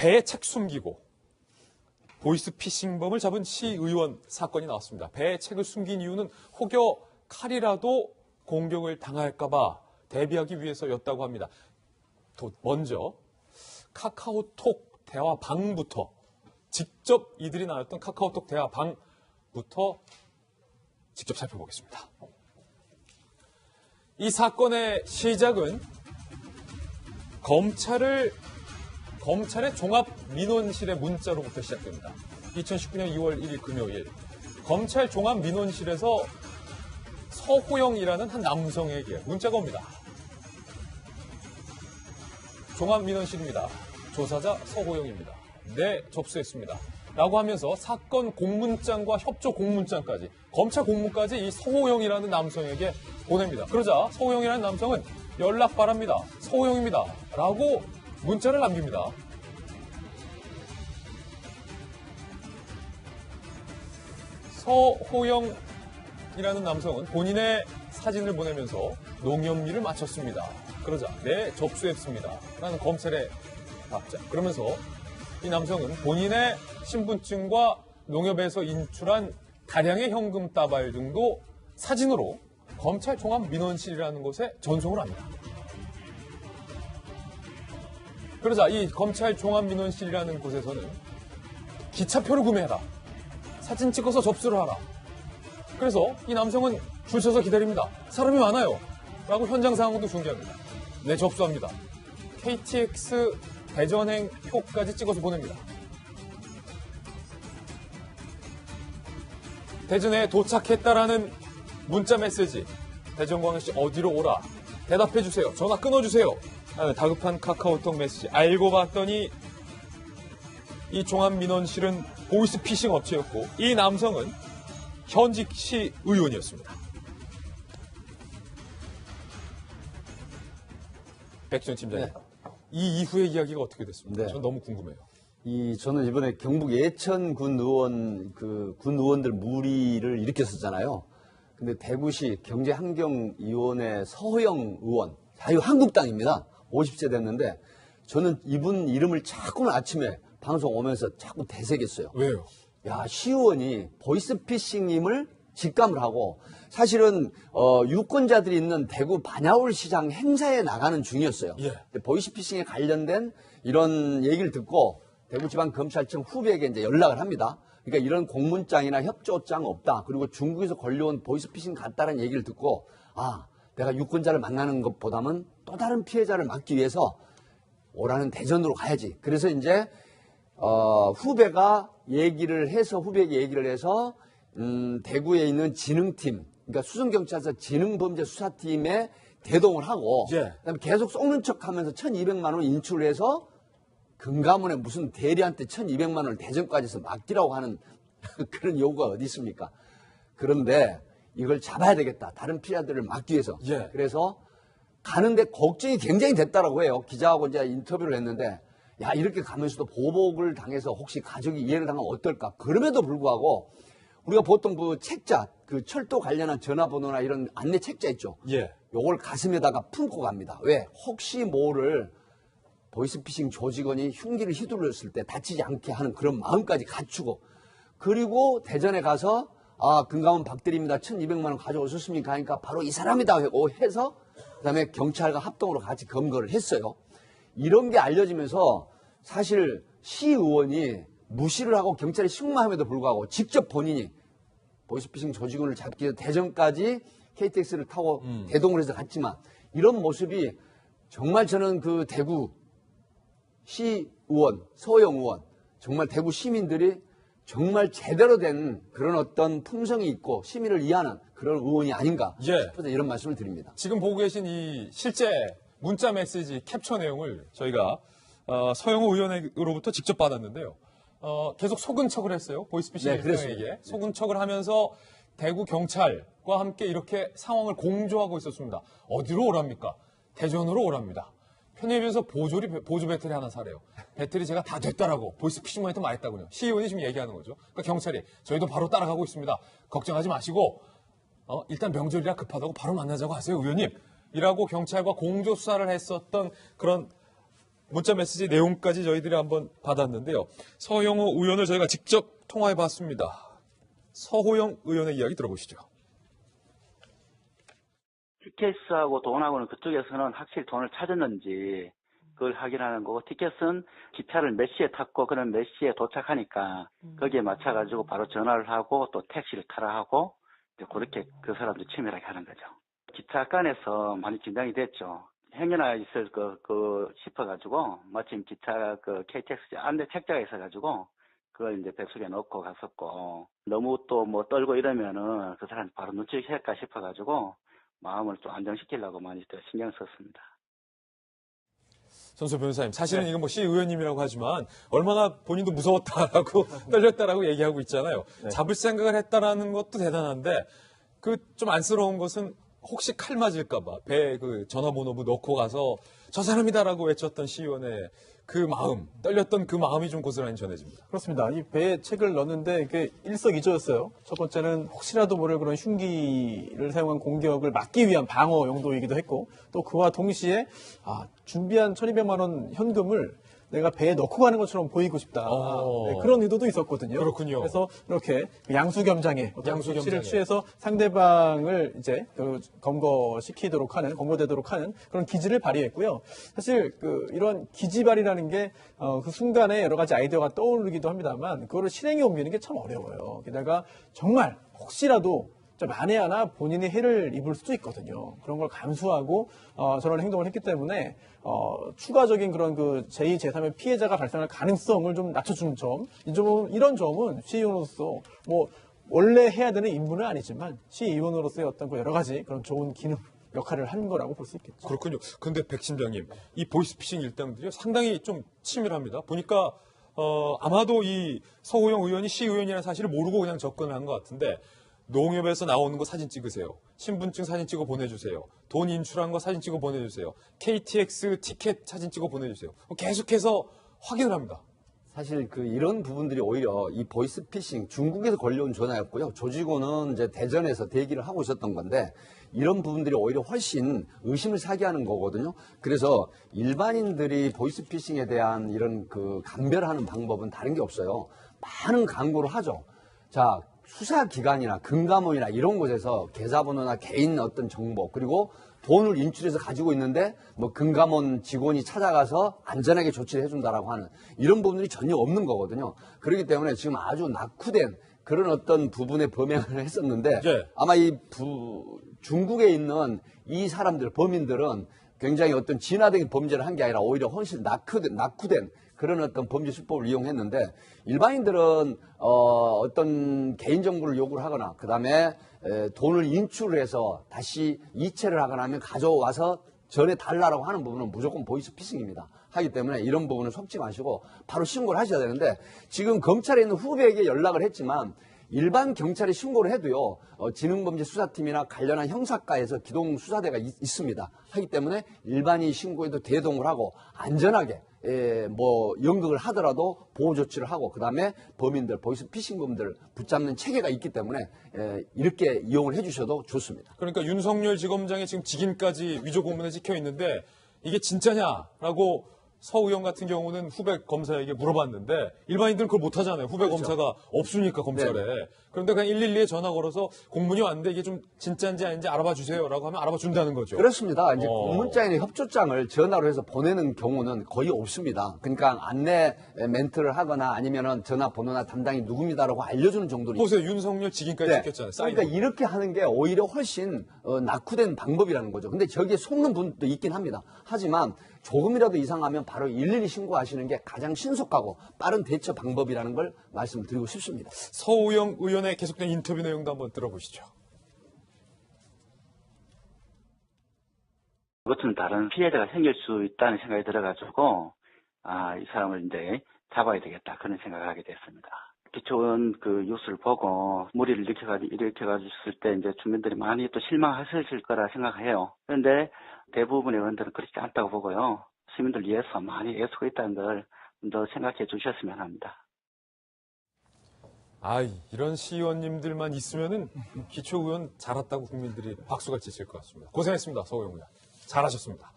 배에 책 숨기고 보이스피싱범을 잡은 시의원 사건이 나왔습니다. 배에 책을 숨긴 이유는 혹여 칼이라도 공격을 당할까봐 대비하기 위해서였다고 합니다. 먼저 카카오톡 대화방부터 직접 이들이 나눴던 카카오톡 대화방부터 직접 살펴보겠습니다. 이 사건의 시작은 검찰의 종합민원실의 문자로부터 시작됩니다. 2019년 2월 1일 금요일 검찰 종합민원실에서 서호영이라는 한 남성에게 문자가 옵니다. 종합민원실입니다. 조사자 서호영입니다. 네, 접수했습니다. 라고 하면서 사건 공문장과 협조 공문장까지, 검찰 공문까지 이 서호영이라는 남성에게 보냅니다. 그러자 서호영이라는 남성은 연락 바랍니다. 서호영입니다. 라고 문자를 남깁니다. 서호영이라는 남성은 본인의 사진을 보내면서 농협미를 마쳤습니다. 그러자 네, 접수했습니다. 라는 검찰의 답장. 그러면서 이 남성은 본인의 신분증과 농협에서 인출한 다량의 현금 따발 등도 사진으로 검찰 종합민원실이라는 곳에 전송을 합니다. 그러자 이 검찰 종합민원실이라는 곳에서는 기차표를 구매해라. 사진 찍어서 접수를 하라. 그래서 이 남성은 줄 서서 기다립니다. 사람이 많아요. 라고 현장 상황도 중계합니다. 네, 접수합니다. KTX 대전행 표까지 찍어서 보냅니다. 대전에 도착했다라는 문자 메시지. 대전광역시 어디로 오라. 대답해주세요. 전화 끊어주세요. 다급한 카카오톡 메시지. 알고 봤더니 이 종합민원실은 보이스피싱 업체였고 이 남성은 현직 시의원이었습니다. 백지원 팀장님. 네. 이 이후의 이야기가 어떻게 됐습니까? 네. 전 너무 궁금해요. 저는 이번에 경북 예천 군 의원들 무리를 일으켰었잖아요. 근데 대구시 경제환경위원회 서호영 의원, 자유한국당입니다. 50세 됐는데, 저는 이분 이름을 자꾸만 아침에 방송 오면서 자꾸 되새겼어요. 왜요? 야, 시의원이 보이스피싱임을 직감을 하고, 사실은 유권자들이 있는 대구 반야울 시장 행사에 나가는 중이었어요. 예. 보이스피싱에 관련된 이런 얘기를 듣고 대구지방검찰청 후배에게 이제 연락을 합니다. 그러니까 이런 공문장이나 협조장 없다. 그리고 중국에서 걸려온 보이스피싱 같다는 얘기를 듣고, 아, 내가 유권자를 만나는 것보다는 또 다른 피해자를 막기 위해서 오라는 대전으로 가야지. 그래서 이제 후배에게 얘기를 해서 대구에 있는 진흥팀, 그러니까 수성경찰서 지능범죄수사팀에 대동을 하고, 예. 그다음에 계속 속는 척하면서 1,200만 원 인출을 해서 금감원에 무슨 대리한테 1,200만 원을 대전까지 해서 맡기라고 하는 그런 요구가 어디 있습니까? 그런데 이걸 잡아야 되겠다. 다른 피해자들을 막기 위해서. 예. 그래서 가는데 걱정이 굉장히 됐다라고 해요. 기자하고 이제 인터뷰를 했는데, 야, 이렇게 가면서도 보복을 당해서 혹시 가족이 이해를 당하면 어떨까? 그럼에도 불구하고 우리가 보통 그 책자, 그 철도 관련한 전화번호나 이런 안내 책자 있죠. 예. 요걸 가슴에다가 품고 갑니다. 왜? 혹시 모를 보이스피싱 조직원이 흉기를 휘둘렀을 때 다치지 않게 하는 그런 마음까지 갖추고, 그리고 대전에 가서 금감원 박대리입니다. 1,200만 원 가져오셨습니까? 하니까 바로 이 사람이다 해서 그다음에 경찰과 합동으로 같이 검거를 했어요. 이런 게 알려지면서 사실 시의원이 무시를 하고 경찰에 신고함에도 불구하고 직접 본인이 보이스피싱 조직원을 잡기 위해서 대전까지 KTX를 타고 대동을 해서 갔지만, 이런 모습이 정말 저는 그 대구 시의원, 서호영 의원, 정말 대구 시민들이 정말 제대로 된 그런 어떤 품성이 있고 시민을 이해하는 그런 의원이 아닌가 싶어서 이런 말씀을 드립니다. 지금 보고 계신 이 실제 문자 메시지 캡처 내용을 저희가 서영호 의원으로부터 직접 받았는데요. 계속 속은 척을 했어요. 보이스피싱 일행에게. 속은 척을 하면서 대구 경찰과 함께 이렇게 상황을 공조하고 있었습니다. 어디로 오랍니까? 대전으로 오랍니다. 편의에 비해서 보조 배터리 하나 사래요. 배터리 제가 다 됐다라고 보이스피싱만 해도 말했다고요. 시의원이 지금 얘기하는 거죠. 그러니까 경찰이 저희도 바로 따라가고 있습니다. 걱정하지 마시고 일단 명절이라 급하다고 바로 만나자고 하세요, 의원님. 이라고 경찰과 공조 수사를 했었던 그런 문자 메시지 내용까지 저희들이 한번 받았는데요. 서영호 의원을 저희가 직접 통화해 봤습니다. 서호영 의원의 이야기 들어보시죠. 티켓하고 돈하고는 그쪽에서는 확실히 돈을 찾았는지 그걸 확인하는 거고, 티켓은 기차를 몇 시에 탔고 그럼 몇 시에 도착하니까 거기에 맞춰가지고 바로 전화를 하고 또 택시를 타라 하고 이제 그렇게 그 사람들 치밀하게 하는 거죠. 기차간에서 많이 긴장이 됐죠. 행여나 있을 싶어가지고 마침 기차 KTX 안내 책자가 있어가지고 그걸 이제 뱃속에 넣고 갔었고, 너무 또 뭐 떨고 이러면은 그 사람 바로 눈치챌까 싶어가지고 마음을 좀 안정시키려고 많이 또 신경 썼습니다. 전소 변호사님, 사실은 이건 뭐 시의원님이라고 하지만 얼마나 본인도 무서웠다라고 떨렸다라고 얘기하고 있잖아요. 잡을 생각을 했다라는 것도 대단한데 그 좀 안쓰러운 것은 혹시 칼 맞을까봐 배에 그 전화번호부 넣고 가서 저 사람이다라고 외쳤던 시의원의 그 마음, 떨렸던 그 마음이 좀 고스란히 전해집니다. 그렇습니다. 이 배에 책을 넣는데 이게 일석이조였어요. 첫 번째는 혹시라도 모를 그런 흉기를 사용한 공격을 막기 위한 방어 용도이기도 했고, 또 그와 동시에 준비한 1,200만 원 현금을 내가 배에 넣고 가는 것처럼 보이고 싶다. 네, 그런 의도도 있었거든요. 그렇군요. 그래서 이렇게 양수겸장에 조치를 취해서 상대방을 이제 검거시키도록 하는, 검거되도록 하는 그런 기지를 발휘했고요. 사실 이런 기지발이라는 게 그 순간에 여러 가지 아이디어가 떠오르기도 합니다만 그거를 실행에 옮기는 게 참 어려워요. 게다가 정말 혹시라도 만에 하나 본인이 해를 입을 수도 있거든요. 그런 걸 감수하고 저런 행동을 했기 때문에 추가적인 그런 제2, 제3의 피해자가 발생할 가능성을 좀 낮춰주는 점, 이런 점은 시의원으로서 뭐 원래 해야 되는 임무는 아니지만 시의원으로서의 어떤 여러 가지 그런 좋은 기능 역할을 한 거라고 볼 수 있겠죠. 그렇군요. 근데 백심장님, 이 보이스피싱 일당들이 상당히 좀 치밀합니다. 보니까 아마도 이 서호영 의원이 시의원이라는 사실을 모르고 그냥 접근을 한 것 같은데, 농협에서 나오는 거 사진 찍으세요. 신분증 사진 찍어 보내주세요. 돈 인출한 거 사진 찍어 보내주세요. KTX 티켓 사진 찍어 보내주세요. 계속해서 확인을 합니다. 사실 이런 부분들이 오히려 이 보이스피싱 중국에서 걸려온 전화였고요. 조직원은 이제 대전에서 대기를 하고 있었던 건데 이런 부분들이 오히려 훨씬 의심을 사게 하는 거거든요. 그래서 일반인들이 보이스피싱에 대한 이런 감별하는 방법은 다른 게 없어요. 많은 광고를 하죠. 자, 수사기관이나 금감원이나 이런 곳에서 계좌번호나 개인 어떤 정보, 그리고 돈을 인출해서 가지고 있는데 뭐 금감원 직원이 찾아가서 안전하게 조치를 해준다라고 하는 이런 부분들이 전혀 없는 거거든요. 그렇기 때문에 지금 아주 낙후된 그런 어떤 부분에 범행을 했었는데 아마 중국에 있는 이 사람들, 범인들은 굉장히 어떤 진화된 범죄를 한 게 아니라 오히려 훨씬 낙후된 그런 어떤 범죄 수법을 이용했는데, 일반인들은 어떤 개인정보를 요구를 하거나 그다음에 돈을 인출해서 다시 이체를 하거나 하면 가져와서 전해달라고 하는 부분은 무조건 보이스피싱입니다. 하기 때문에 이런 부분은 속지 마시고 바로 신고를 하셔야 되는데, 지금 검찰에 있는 후배에게 연락을 했지만 일반 경찰이 신고를 해도요, 지능범죄수사팀이나 관련한 형사과에서 기동 수사대가 있습니다. 하기 때문에 일반인 신고에도 대동을 하고 안전하게 연극을 하더라도 보호 조치를 하고 그다음에 범인들, 보이스피싱범들 붙잡는 체계가 있기 때문에 이렇게 이용을 해주셔도 좋습니다. 그러니까 윤석열 지검장의 지금 직인까지 위조 공문에 찍혀 있는데 이게 진짜냐라고 서 의원 같은 경우는 후배 검사에게 물어봤는데 일반인들은 그걸 못하잖아요. 후배 검사가 없으니까 검찰에. 네. 그런데 그냥 112에 전화 걸어서 공문이 왔는데 이게 좀 진짜인지 아닌지 알아봐 주세요라고 하면 알아봐 준다는 거죠. 그렇습니다. 이제 공문장이나 협조장을 전화로 해서 보내는 경우는 거의 없습니다. 그러니까 안내 멘트를 하거나 아니면은 전화번호나 담당이 누굽니다라고 알려주는 정도로. 보세요. 윤석열 직인까지 찍혔잖아요. 그러니까 이렇게 하는 게 오히려 훨씬 낙후된 방법이라는 거죠. 근데 저기에 속는 분도 있긴 합니다. 하지만 조금이라도 이상하면 바로 112 신고하시는 게 가장 신속하고 빠른 대처 방법이라는 걸 말씀드리고 싶습니다. 서호영 의원의 계속된 인터뷰 내용도 한번 들어보시죠. 그것은 다른 피해자가 생길 수 있다는 생각이 들어가지고 이 사람을 이제 잡아야 되겠다 그런 생각을 하게 됐습니다. 기초원 뉴스를 보고 무리를 일으켜가지고 때 이제 주민들이 많이 또 실망하실 거라 생각해요. 그런데 대부분의 의원들은 그렇지 않다고 보고요. 시민들 위해서 많이 애쓰고 있다는 걸 더 생각해 주셨으면 합니다. 이런 시의원님들만 있으면은 기초의원 잘 왔다고 국민들이 박수가 치실 것 같습니다. 고생했습니다, 서호영 의원. 잘하셨습니다.